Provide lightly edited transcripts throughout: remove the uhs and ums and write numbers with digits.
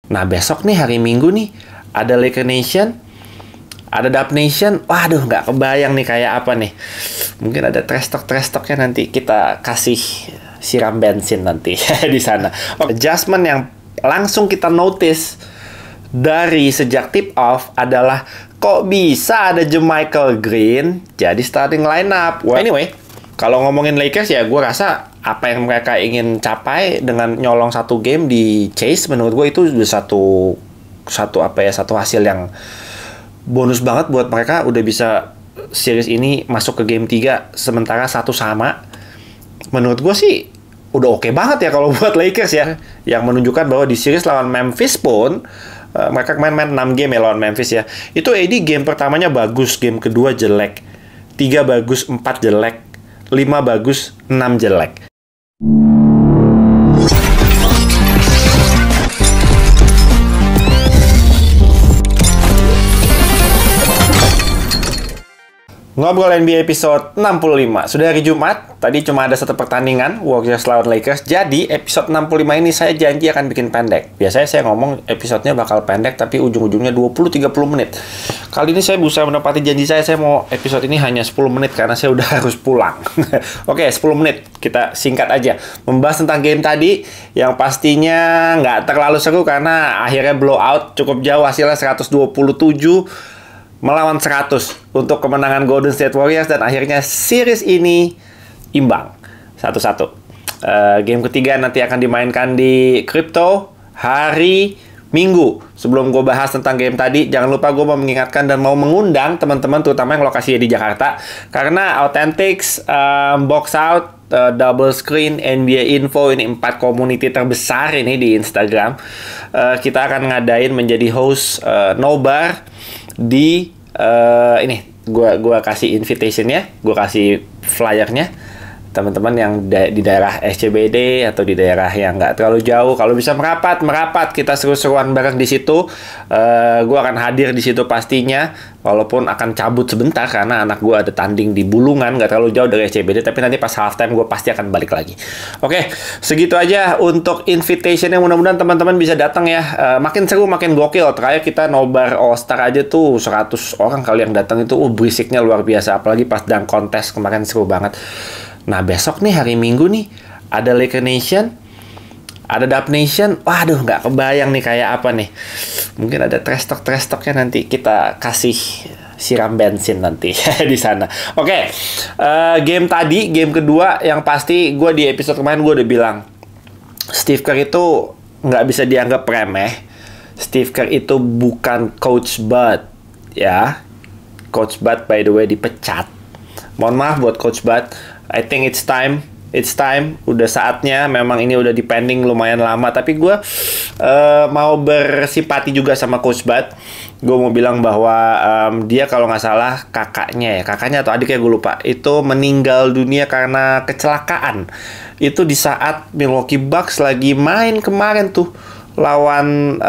Nah besok nih hari Minggu nih ada Laker Nation, ada Dub Nation. Waduh, nggak kebayang nih kayak apa nih. Mungkin ada trash talknya nanti kita kasih siram bensin nanti di sana. Adjustment yang langsung kita notice dari sejak tip off adalah kok bisa ada JaMychal Green jadi starting lineup. Well, anyway, kalau ngomongin Lakers ya gue rasa apa yang mereka ingin capai dengan nyolong satu game di Chase, menurut gue itu udah satu hasil yang bonus banget buat mereka. Udah bisa series ini masuk ke game 3 sementara 1 sama. Menurut gue sih udah oke banget ya kalau buat Lakers ya, yang menunjukkan bahwa di series lawan Memphis pun mereka main 6 game ya lawan Memphis ya. Itu AD game pertamanya bagus, game kedua jelek, 3 bagus, 4 jelek, 5 bagus, 6 jelek. Ngobrol NBA episode 65. Sudah hari Jumat, tadi cuma ada satu pertandingan, Warriors lawan Lakers. Jadi, episode 65 ini saya janji akan bikin pendek. Biasanya saya ngomong episodenya bakal pendek, tapi ujung-ujungnya 20-30 menit. Kali ini saya berusaha menepati janji saya mau episode ini hanya 10 menit, karena saya udah harus pulang. Oke, 10 menit, kita singkat aja. Membahas tentang game tadi, yang pastinya nggak terlalu seru, karena akhirnya blowout cukup jauh, hasilnya 127 melawan 100 untuk kemenangan Golden State Warriors, dan akhirnya series ini imbang 1-1. Game ketiga nanti akan dimainkan di Crypto hari Minggu. Sebelum gue bahas tentang game tadi, jangan lupa gue mau mengingatkan dan mau mengundang teman-teman, terutama yang lokasinya di Jakarta, karena Authentics, Box Out, Double Screen, NBA Info, ini 4 community terbesar ini di Instagram. Kita akan ngadain menjadi host nobar di ini gua kasih invitation-nya, gua kasih flyer-nya. Teman-teman yang di daerah SCBD atau di daerah yang nggak terlalu jauh, kalau bisa merapat, kita seru-seruan bareng di situ. Gua akan hadir di situ pastinya, walaupun akan cabut sebentar karena anak gua ada tanding di Bulungan, nggak terlalu jauh dari SCBD, tapi nanti pas halftime gua pasti akan balik lagi. Oke, segitu aja untuk invitation-nya. Mudah-mudahan teman-teman bisa datang ya. Makin seru, makin gokil. Terakhir kita nobar All Star aja tuh 100 orang kali yang datang itu. Berisiknya luar biasa, apalagi pas dunk contest kemarin seru banget. Nah besok nih hari Minggu nih ada Laker Nation, ada Dub Nation. Waduh, nggak kebayang nih kayak apa nih. Mungkin ada trash talknya nanti kita kasih siram bensin nanti di sana. Oke, game tadi, game kedua, yang pasti gue di episode kemarin gue udah bilang Steve Kerr itu nggak bisa dianggap remeh. Steve Kerr itu bukan Coach Bud ya. Coach Bud by the way dipecat. Mohon maaf buat Coach Bud. I think it's time. Udah saatnya. Memang ini udah dipending lumayan lama. Tapi gue mau bersimpati juga sama Coach Bud. Gue mau bilang bahwa dia kalau nggak salah kakaknya atau adiknya gue lupa, itu meninggal dunia karena kecelakaan. Itu di saat Milwaukee Bucks lagi main kemarin tuh lawan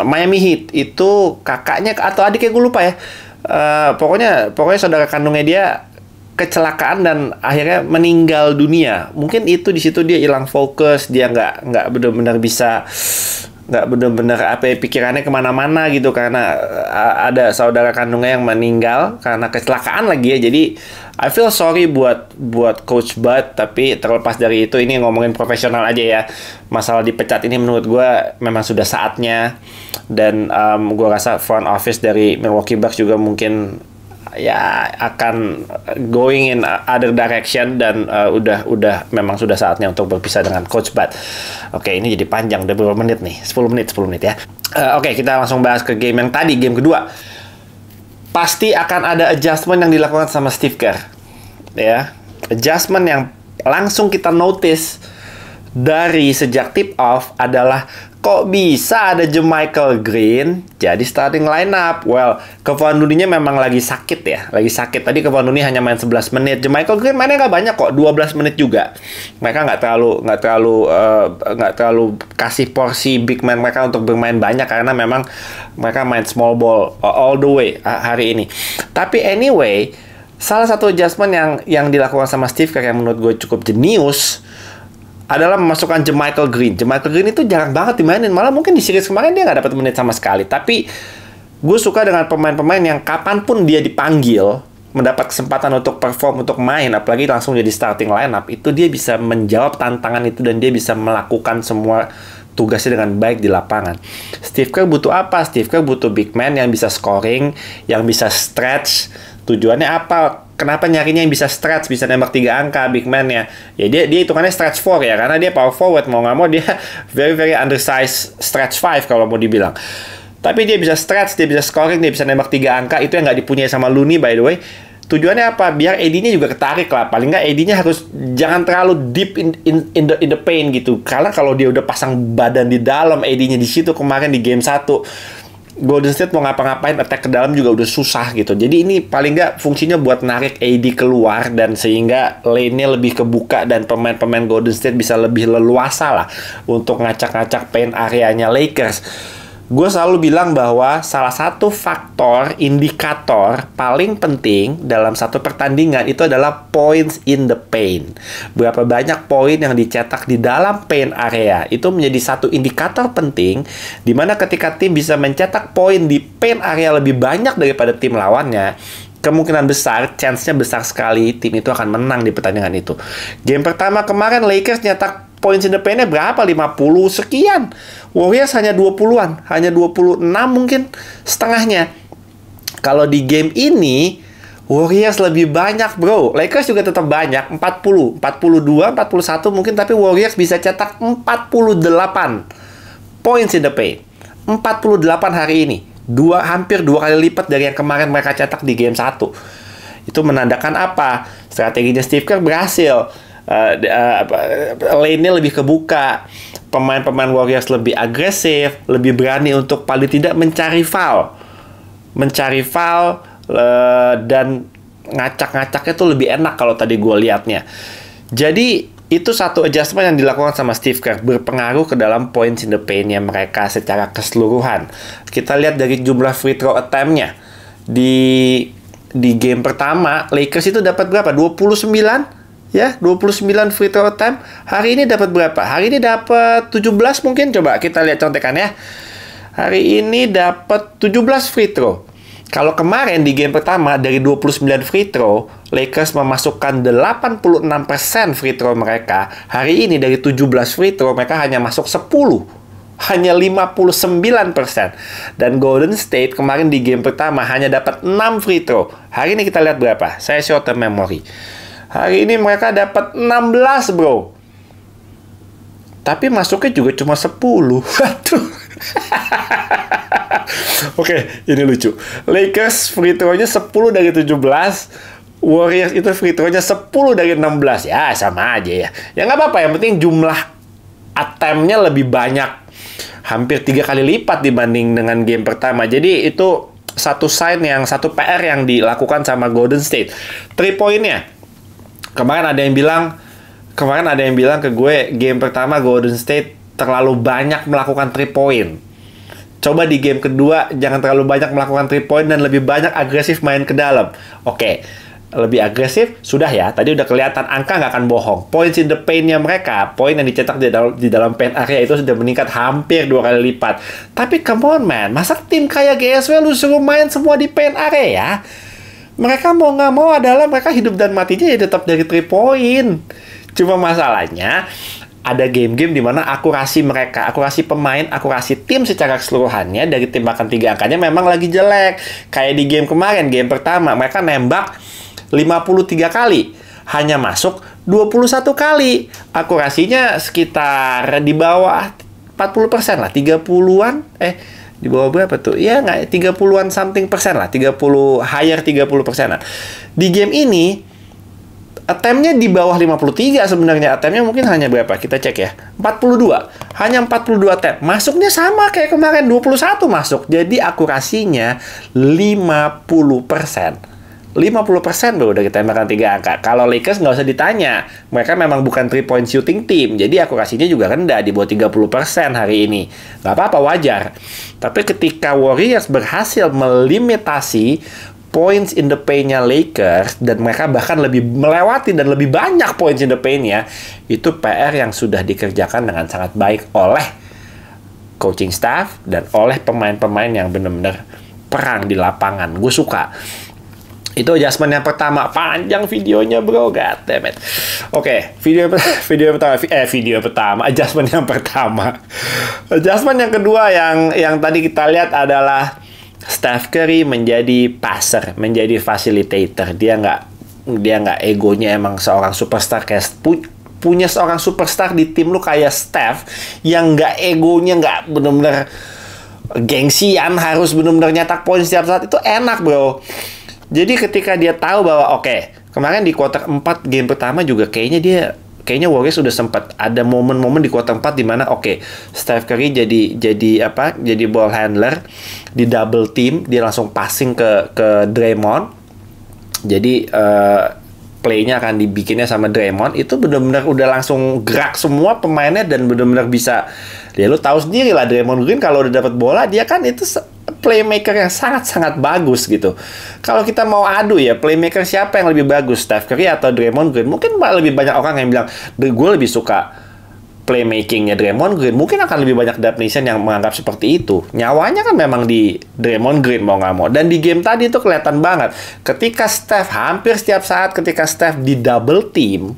Miami Heat. Itu kakaknya atau adiknya gue lupa ya. Pokoknya saudara kandungnya dia kecelakaan dan akhirnya meninggal dunia. Mungkin itu di situ dia hilang fokus, dia nggak benar-benar bisa, nggak benar-benar pikirannya kemana-mana gitu, karena ada saudara kandungnya yang meninggal karena kecelakaan lagi ya. Jadi I feel sorry buat Coach Bud, tapi terlepas dari itu, ini ngomongin profesional aja ya. Masalah dipecat ini menurut gue memang sudah saatnya, dan gue rasa front office dari Milwaukee Bucks juga mungkin ya akan going in other direction, dan udah memang sudah saatnya untuk berpisah dengan Coach Bud. Oke, ini jadi panjang, udah berapa menit nih? 10 menit ya. Oke, kita langsung bahas ke game yang tadi, game kedua. Pasti akan ada adjustment yang dilakukan sama Steve Kerr ya. Adjustment yang langsung kita notice dari sejak tip off adalah kok bisa ada JaMychal Green jadi starting lineup. Well, Kevon Looney-nya memang lagi sakit ya. Tadi Kevon Looney hanya main 11 menit. JaMychal Green mainnya nggak banyak kok, 12 menit juga. Mereka nggak terlalu kasih porsi big man mereka untuk bermain banyak, karena memang mereka main small ball all the way hari ini. Tapi anyway, salah satu adjustment yang dilakukan sama Steve Kerr yang menurut gue cukup jenius adalah memasukkan JaMychal Green. JaMychal Green itu jarang banget dimainin. Malah mungkin di series kemarin dia nggak dapat menit sama sekali. Tapi gue suka dengan pemain-pemain yang kapanpun dia dipanggil, mendapat kesempatan untuk perform, untuk main, apalagi langsung jadi starting lineup, itu dia bisa menjawab tantangan itu dan dia bisa melakukan semua tugasnya dengan baik di lapangan. Steve Kerr butuh apa? Steve Kerr butuh big man yang bisa scoring, yang bisa stretch. Tujuannya apa? Kenapa nyarinya yang bisa stretch, bisa nembak 3 angka big man-nya? Ya dia hitungannya stretch 4 ya, karena dia power forward, mau nggak mau dia very undersized stretch 5 kalau mau dibilang. Tapi dia bisa stretch, dia bisa scoring, dia bisa nembak 3 angka, itu yang nggak dipunyai sama Looney by the way. Tujuannya apa? Biar AD-nya juga ketarik lah. Paling nggak AD-nya harus jangan terlalu deep in the paint gitu. Karena kalau dia udah pasang badan di dalam, AD-nya di situ kemarin di game 1, Golden State mau ngapa-ngapain attack ke dalam juga udah susah gitu. Jadi ini paling nggak fungsinya buat narik AD keluar dan sehingga lane-nya lebih kebuka dan pemain-pemain Golden State bisa lebih leluasa lah untuk ngacak-ngacak paint areanya Lakers. Gue selalu bilang bahwa salah satu faktor indikator paling penting dalam satu pertandingan itu adalah points in the paint. Berapa banyak poin yang dicetak di dalam paint area itu menjadi satu indikator penting di mana ketika tim bisa mencetak poin di paint area lebih banyak daripada tim lawannya, kemungkinan besar, chance-nya besar sekali tim itu akan menang di pertandingan itu. Game pertama kemarin Lakers nyetak points in the paint-nya berapa? 50 sekian. Warriors hanya 20-an, hanya 26 mungkin setengahnya. Kalau di game ini Warriors lebih banyak, bro. Lakers juga tetap banyak, 40, 42, 41 mungkin, tapi Warriors bisa cetak 48 points in the paint. 48 hari ini. Hampir 2 kali lipat dari yang kemarin mereka cetak di game 1. Itu menandakan apa? Strateginya Steve Kerr berhasil. Lane-nya lebih kebuka, pemain-pemain Warriors lebih agresif, lebih berani untuk paling tidak mencari foul, dan ngacak-ngacaknya tuh lebih enak kalau tadi gue liatnya. Jadi itu satu adjustment yang dilakukan sama Steve Kerr, berpengaruh ke dalam points in the paint-nya mereka secara keseluruhan. Kita lihat dari jumlah free throw attempt-nya di game pertama Lakers itu dapat berapa? 29 ya, 29 free throw attempt. Hari ini dapat berapa? Hari ini dapat 17 mungkin. Coba kita lihat contekannya. Hari ini dapat 17 free throw. Kalau kemarin di game pertama dari 29 free throw, Lakers memasukkan 86% free throw mereka. Hari ini dari 17 free throw mereka hanya masuk 10. Hanya 59%. Dan Golden State kemarin di game pertama hanya dapat 6 free throw. Hari ini kita lihat berapa? Saya short term memory. Hari ini mereka dapat 16, bro. Tapi masuknya juga cuma 10. Aduh. Oke, ini lucu. Lakers free throw-nya 10 dari 17. Warriors itu free throw-nya 10 dari 16. Ya, sama aja ya. Ya nggak apa-apa, yang penting jumlah attempt-nya lebih banyak. Hampir 3 kali lipat dibanding dengan game pertama. Jadi itu satu PR yang dilakukan sama Golden State. 3 point-nya. Kemarin ada yang bilang ke gue, game pertama Golden State terlalu banyak melakukan 3 point. Coba di game kedua jangan terlalu banyak melakukan 3 point dan lebih banyak agresif main ke dalam. Oke, lebih agresif sudah ya. Tadi udah kelihatan, angka nggak akan bohong. Points in the paint-nya mereka, poin yang dicetak di dalam paint area itu sudah meningkat hampir 2 kali lipat. Tapi come on man, masa tim kayak GSW lu suruh main semua di paint area ya? Mereka mau nggak mau adalah mereka hidup dan matinya ya tetap dari 3 point. Cuma masalahnya ada game-game di mana akurasi mereka, akurasi pemain, akurasi tim secara keseluruhannya dari tembakan 3 angkanya memang lagi jelek. Kayak di game kemarin, game pertama mereka nembak 53 kali, hanya masuk 21 kali. Akurasinya sekitar di bawah 40% lah, 30-an. Di bawah berapa tuh? Ya nggak, 30-an something persen lah. 30 persenan. Di game ini, attempt-nya di bawah 53 sebenarnya. Attempt-nya mungkin hanya berapa? Kita cek ya. 42. Hanya 42 attempt. Masuknya sama kayak kemarin, 21 masuk. Jadi akurasinya 50%. 50% baru dari tembakan 3 angka. Kalau Lakers nggak usah ditanya. Mereka memang bukan 3-point shooting team. Jadi akurasinya juga rendah, di bawah 30% hari ini. Nggak apa-apa, wajar. Tapi ketika Warriors berhasil melimitasi points in the paint-nya Lakers, dan mereka bahkan lebih melewati dan lebih banyak points in the paint-nya, itu PR yang sudah dikerjakan dengan sangat baik oleh coaching staff dan oleh pemain-pemain yang benar-benar perang di lapangan. Gue suka. Itu adjustment yang pertama. Panjang videonya bro, god damn it. Oke, video pertama, adjustment yang pertama. Adjustment yang kedua yang tadi kita lihat adalah Steph Curry menjadi passer, menjadi facilitator. Dia nggak egonya emang seorang superstar, kayak punya seorang superstar di tim lu kayak Steph yang nggak egonya, nggak bener-bener gengsian harus bener-bener nyetak poin setiap saat, itu enak bro. Jadi ketika dia tahu bahwa kemarin di kuarter 4 game pertama juga kayaknya Warriors sudah sempat ada momen-momen di kuarter 4 di mana Steph Curry jadi ball handler di double team, dia langsung passing ke Draymond. Jadi play-nya akan dibikinnya sama Draymond, itu benar-benar udah langsung gerak semua pemainnya dan benar-benar bisa. Ya lu tahu sendiri lah, Draymond Green kalau udah dapat bola dia kan itu playmaker yang sangat-sangat bagus gitu. Kalau kita mau adu ya, playmaker siapa yang lebih bagus, Steph Curry atau Draymond Green? Mungkin lebih banyak orang yang bilang, gue lebih suka playmakingnya Draymond Green. Mungkin akan lebih banyak Dub Nation yang menganggap seperti itu. Nyawanya kan memang di Draymond Green mau nggak mau. Dan di game tadi itu kelihatan banget. Ketika Steph, hampir setiap saat ketika Steph di double team,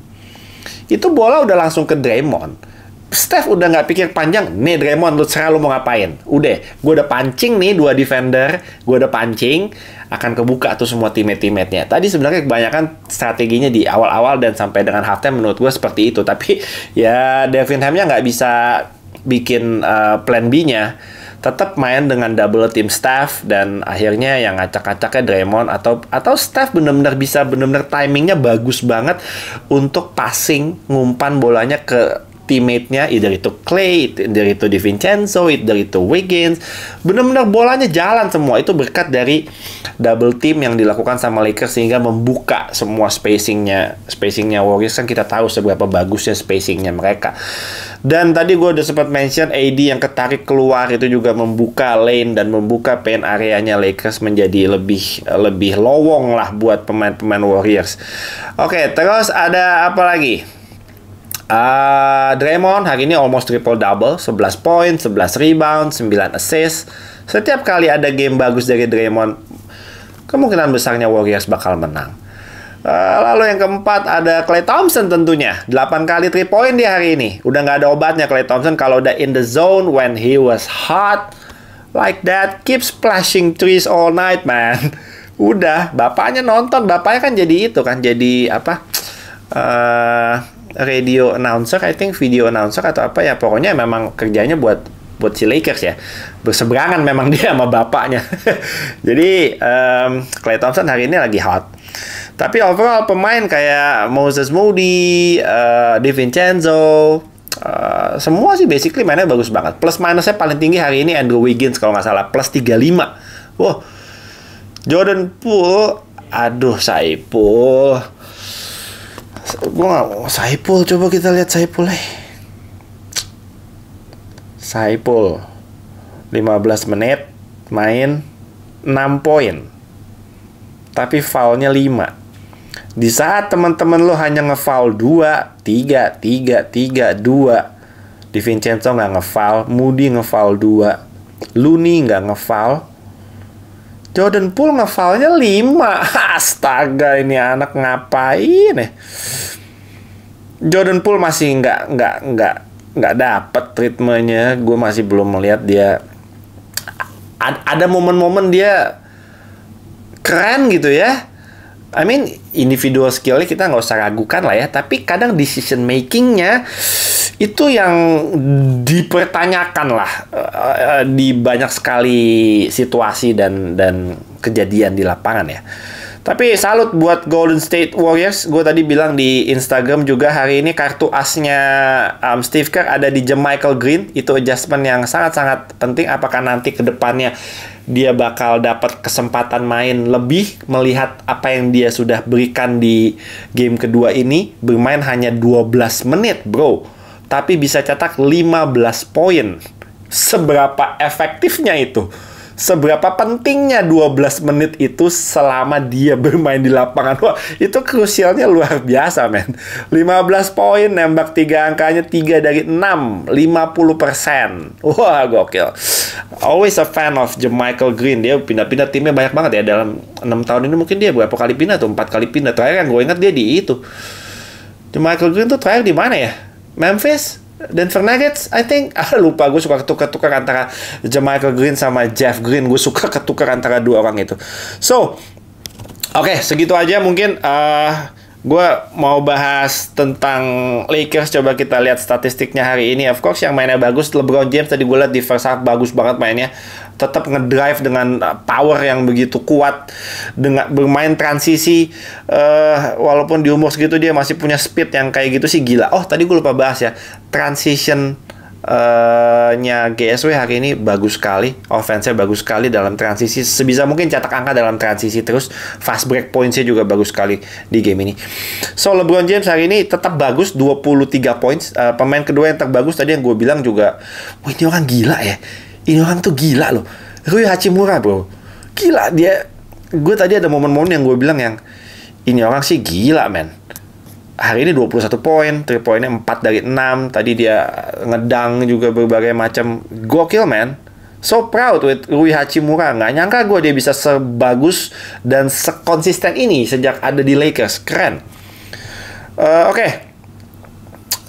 itu bola udah langsung ke Draymond. Steph udah nggak pikir panjang, nih Draymond, lu serah lu mau ngapain. Udah, gue udah pancing nih 2 defender, gue udah pancing, akan kebuka tuh semua teammate-nya. Tadi sebenarnya kebanyakan strateginya di awal-awal dan sampai dengan halftime menurut gue seperti itu. Tapi ya Devin Ham-nya nggak bisa bikin plan B-nya. Tetap main dengan double team Steph, dan akhirnya yang ngacak-ngacaknya Draymond atau Steph benar-benar bisa, benar-benar timingnya bagus banget untuk passing, ngumpan bolanya ke teammate-nya, either itu Clay, either itu DiVincenzo, either itu Wiggins. Benar-benar bolanya jalan semua. Itu berkat dari double team yang dilakukan sama Lakers sehingga membuka semua spacingnya Warriors. Kan kita tahu seberapa bagusnya spacingnya mereka. Dan tadi gue udah sempat mention AD yang ketarik keluar itu juga membuka lane dan membuka paint areanya Lakers menjadi lebih lowong lah buat pemain-pemain Warriors. Oke, terus ada apa lagi? Draymond hari ini almost triple-double, 11 poin, 11 rebound, 9 assist. Setiap kali ada game bagus dari Draymond, kemungkinan besarnya Warriors bakal menang. Lalu yang keempat ada Klay Thompson tentunya. 8 kali 3 point dia hari ini. Udah nggak ada obatnya Klay Thompson kalau udah in the zone when he was hot like that, keep splashing threes all night man. Udah, bapaknya nonton, bapaknya kan jadi itu kan, jadi apa? Radio announcer, I think video announcer atau apa ya, pokoknya memang kerjanya buat si Lakers ya, berseberangan memang dia sama bapaknya. Jadi Klay Thompson hari ini lagi hot, tapi overall pemain kayak Moses Moody, DiVincenzo, semua sih basically mainnya bagus banget. Plus minusnya paling tinggi hari ini Andrew Wiggins kalau nggak salah, plus 35. Wah, Jordan Poole, aduh Saipul. Gue gak mau Saipul, coba kita lihat Saipul. Saipul 15 menit main 6 poin, tapi foulnya 5. Di saat teman-teman lo hanya ngefoul 2, 3, 2. DiVincenzo nggak ngefoul, Moody ngefoul 2, Looney nggak ngefoul, Jordan Poole ngefoulnya 5. Astaga, ini anak ngapain ya? Jordan Poole masih nggak dapet treatmentnya. Gue masih belum melihat dia. Ada momen-momen dia keren gitu ya. I mean, individual skill-nya kita nggak usah ragukan lah ya. Tapi kadang decision making-nya itu yang dipertanyakan lah di banyak sekali situasi dan kejadian di lapangan ya. Tapi salut buat Golden State Warriors. Gue tadi bilang di Instagram juga, hari ini kartu asnya Steve Kerr ada di JaMychal Green. Itu adjustment yang sangat-sangat penting. Apakah nanti ke depannya dia bakal dapat kesempatan main lebih, melihat apa yang dia sudah berikan di game kedua ini. Bermain hanya 12 menit bro, tapi bisa cetak 15 poin. Seberapa efektifnya itu? seberapa pentingnya 12 menit itu selama dia bermain di lapangan. Wah, itu krusialnya luar biasa, men. 15 poin, nembak 3 angkanya 3 dari 6, 50%. Wah, gokil. Always a fan of Jermichael Green. Dia pindah-pindah timnya banyak banget ya. Dalam 6 tahun ini mungkin dia berapa kali pindah tuh? 4 kali pindah. Terakhir yang gue ingat dia di itu. Jermichael Green tuh terakhir di mana ya? Memphis? Denver Nuggets, I think. Lupa, gue suka ketukar-tukar antara Jermichael Green sama Jeff Green. Gue suka ketukar antara dua orang itu. So, oke, segitu aja mungkin. Gue mau bahas tentang Lakers. Coba kita lihat statistiknya hari ini. Of course, yang mainnya bagus LeBron James. Tadi gue lihat di first half bagus banget mainnya. Tetap ngedrive dengan power yang begitu kuat, dengan bermain transisi. Walaupun di umur segitu dia masih punya speed yang kayak gitu sih gila. Oh, tadi gue lupa bahas ya. Transition nya GSW hari ini bagus sekali, offense-nya bagus sekali dalam transisi, sebisa mungkin cetak angka dalam transisi, terus fast break points-nya juga bagus sekali di game ini. So LeBron James hari ini tetap bagus, 23 points. Pemain kedua yang terbagus tadi yang gue bilang juga, wah ini orang gila ya, ini orang tuh gila loh, Rui Hachimura bro, gila dia. Gue tadi ada momen-momen yang gue bilang yang ini orang sih gila men. Hari ini 21 poin, 3 poinnya 4 dari 6. Tadi dia ngedang juga berbagai macam. Gokil, man. So proud with Rui Hachimura. Nggak nyangka gue dia bisa sebagus dan sekonsisten ini sejak ada di Lakers. Keren. Oke.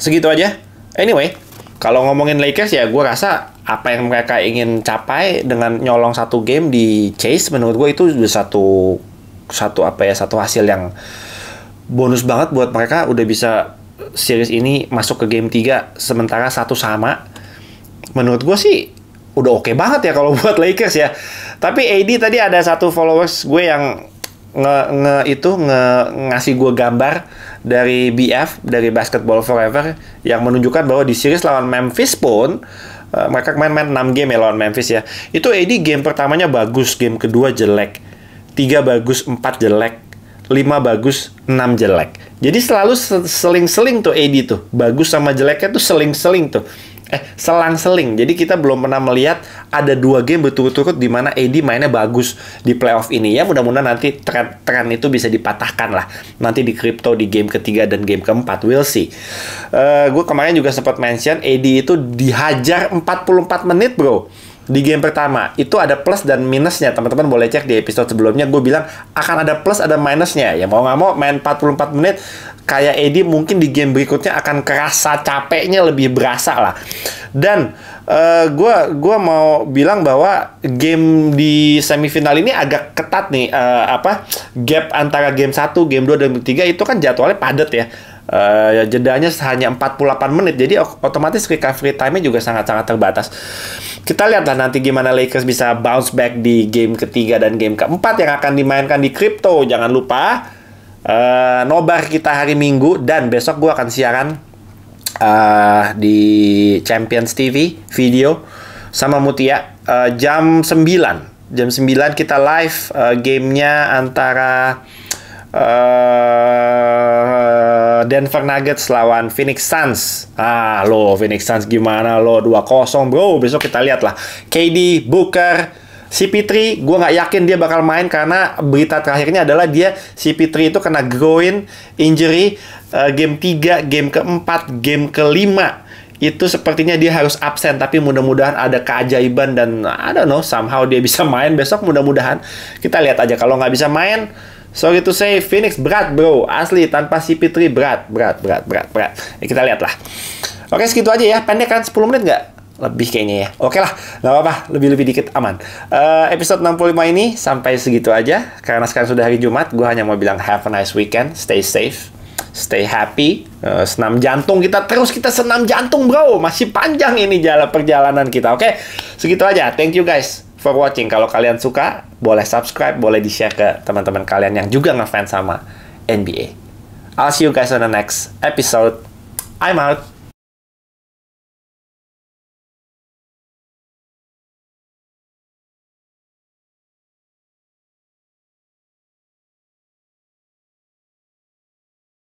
Segitu aja. Anyway, kalau ngomongin Lakers ya gue rasa apa yang mereka ingin capai dengan nyolong satu game di Chase, menurut gue itu udah satu hasil yang bonus banget buat mereka. Udah bisa series ini masuk ke game 3 sementara 1 sama. Menurut gue sih udah oke banget ya kalau buat Lakers ya. Tapi AD tadi ada satu followers gue yang ngasih gue gambar dari BF, dari Basketball Forever, yang menunjukkan bahwa di series lawan Memphis pun mereka main 6 game ya lawan Memphis ya. Itu AD game pertamanya bagus, game kedua jelek, 3 bagus, 4 jelek, 5 bagus, 6 jelek. Jadi selalu seling-seling tuh AD tuh. Bagus sama jeleknya tuh seling-seling tuh. Selang-seling. Jadi kita belum pernah melihat ada 2 game berturut-turut di mana AD mainnya bagus di playoff ini. Ya mudah-mudahan nanti tren itu bisa dipatahkan lah. Nanti di crypto di game ketiga dan game keempat. We'll see. Gue kemarin juga sempat mention AD itu dihajar 44 menit bro. Di game pertama, itu ada plus dan minusnya. Teman-teman boleh cek di episode sebelumnya. Gue bilang akan ada plus, ada minusnya. Ya mau nggak mau main 44 menit, kayak Eddie mungkin di game berikutnya akan kerasa capeknya lebih berasa lah. Dan gue mau bilang bahwa game di semifinal ini agak ketat nih. Gap antara game 1, game 2, dan game 3 itu kan jadwalnya padat ya. Jedanya hanya 48 menit. Jadi otomatis recovery time-nya juga sangat-sangat terbatas. Kita lihatlah nanti gimana Lakers bisa bounce back di game ketiga dan game keempat yang akan dimainkan di crypto. Jangan lupa nobar kita hari Minggu, dan besok gue akan siaran di Champions TV video sama Mutia jam 9. Jam 9 kita live gamenya antara Denver Nuggets lawan Phoenix Suns. Phoenix Suns gimana lo 2-0 bro. Besok kita lihat lah. KD, Booker, CP3, gue nggak yakin dia bakal main karena berita terakhirnya adalah CP3 itu kena groin injury game 3, game keempat, game kelima. Itu sepertinya dia harus absen, tapi mudah-mudahan ada keajaiban dan I don't know, somehow dia bisa main besok, mudah-mudahan. Kita lihat aja. Kalau nggak bisa main, sorry to say, Phoenix berat bro, asli tanpa CP3 berat. Kita lihat lah. Oke, segitu aja ya, pendek kan, 10 menit nggak? Lebih kayaknya ya. Oke lah, nggak apa-apa, lebih-lebih dikit aman. Episode 65 ini sampai segitu aja, karena sekarang sudah hari Jumat. Gue hanya mau bilang have a nice weekend, stay safe, stay happy. Senam jantung kita senam jantung bro, masih panjang ini perjalanan kita. Oke, segitu aja, thank you guys for watching. Kalau kalian suka, boleh subscribe, boleh di-share ke teman-teman kalian yang juga ngefans sama NBA. I'll see you guys on the next episode. I'm out.